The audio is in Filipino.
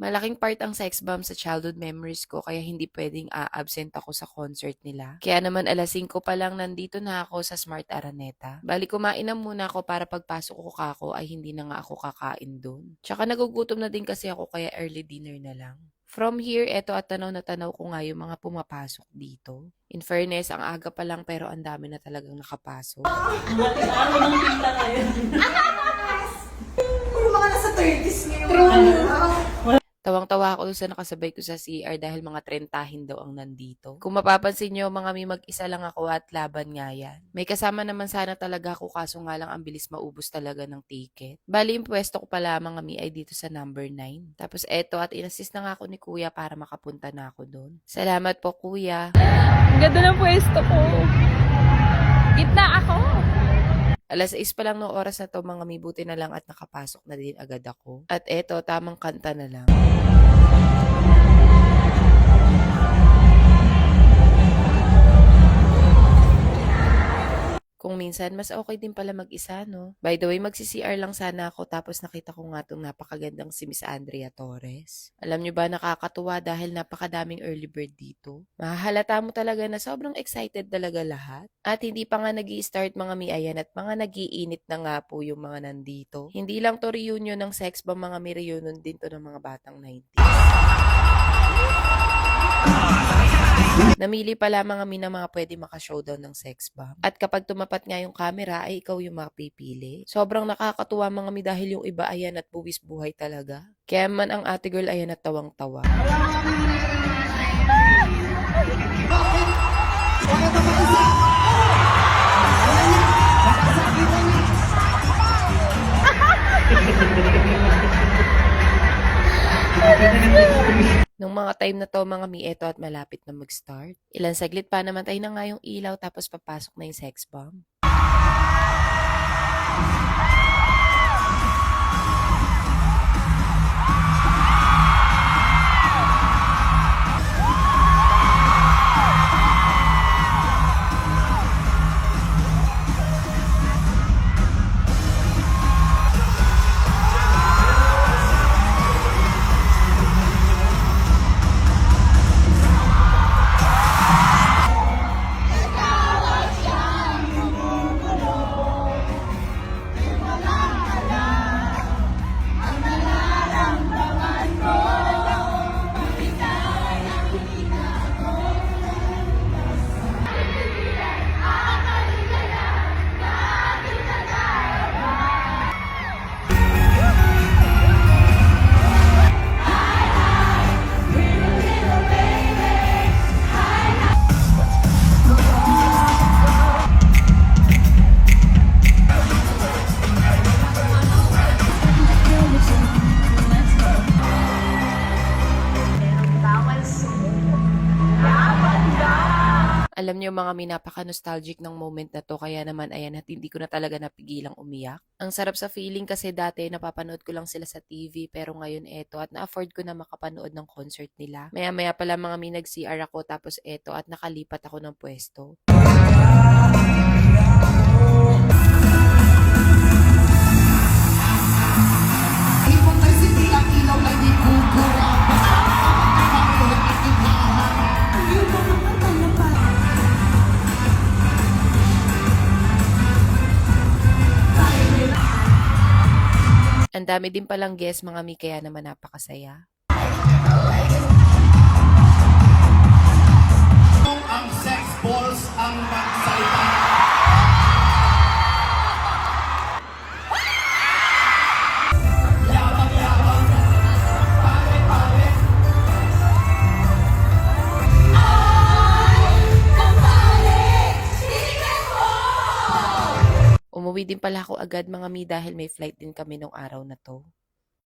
Malaking part ang sex bomb sa childhood memories ko kaya hindi pwedeng a-absent ako sa concert nila. Kaya naman alas 5 pa lang nandito na ako sa Smart Araneta. Bali kumain na muna ako para pagpasok ko kako ay hindi na nga ako kakain doon. Tsaka nagugutom na din kasi ako kaya early dinner na lang. From here, eto at tanaw na tanaw ko nga yung mga pumapasok dito. In fairness, ang aga pa lang pero ang dami na talagang nakapasok. Araw ng pila ngayon. Yung mga nasa 30s ngayon. True. Tawang-tawa ako dun sa nakasabay ko sa CR dahil mga trentahin daw ang nandito. Kung mapapansin nyo, mga may mag-isa lang ako at laban nga yan. May kasama naman sana talaga ako kaso nga lang ang bilis maubos talaga ng ticket. Bali yung pwesto ko pala mga mi ay dito sa number 9. Tapos eto at inassist na nga ako ni kuya para makapunta na ako doon. Salamat po kuya. Ang ganda ng pwesto ko. Gitna ako. Alas 6 pa lang ng oras na to mga mi, buti na lang at nakapasok na din agad ako. At eto, tamang kanta na lang. Kung minsan, mas okay din pala mag-isa, no? By the way, magsi-CR lang sana ako tapos nakita ko nga itong napakagandang si Miss Andrea Torres. Alam nyo ba, nakakatuwa dahil napakadaming early bird dito. Mahahalata mo talaga na sobrang excited talaga lahat. At hindi pa nga nag-i-start mga miayan at mga nag-iinit na nga po yung mga nandito. Hindi lang to reunion ng sex ba mga may reunion din to ng mga batang 90s. Namili pala mga mi na mga pwede maka-showdown ng sex bomb. At kapag tumapat nga yung camera ay ikaw yung mapipili. Sobrang nakakatuwa mga mi dahil yung iba ayan at buwis buhay talaga. Kaya man ang ate girl ayan at tawang-tawa. Nung mga time na to mga mi eto at malapit na mag-start. Ilan saglit pa namatay na nga yung ilaw tapos papasok na yung sex bomb. Alam niyo mga mi, napaka-nostalgic ng moment na to kaya naman ayan at hindi ko na talaga napigilang umiyak. Ang sarap sa feeling kasi dati napapanood ko lang sila sa TV pero ngayon eto at na-afford ko na makapanood ng concert nila. Maya-maya pala mga mi nag-CR ako tapos eto at nakalipat ako ng pwesto. Ang dami din palang guests mga mi kaya naman napakasaya. Ang sex balls ang magsalita. Yabang-yabang, pare-pare. Umuwi din pala ako agad mga mi dahil may flight din kami nung araw na to.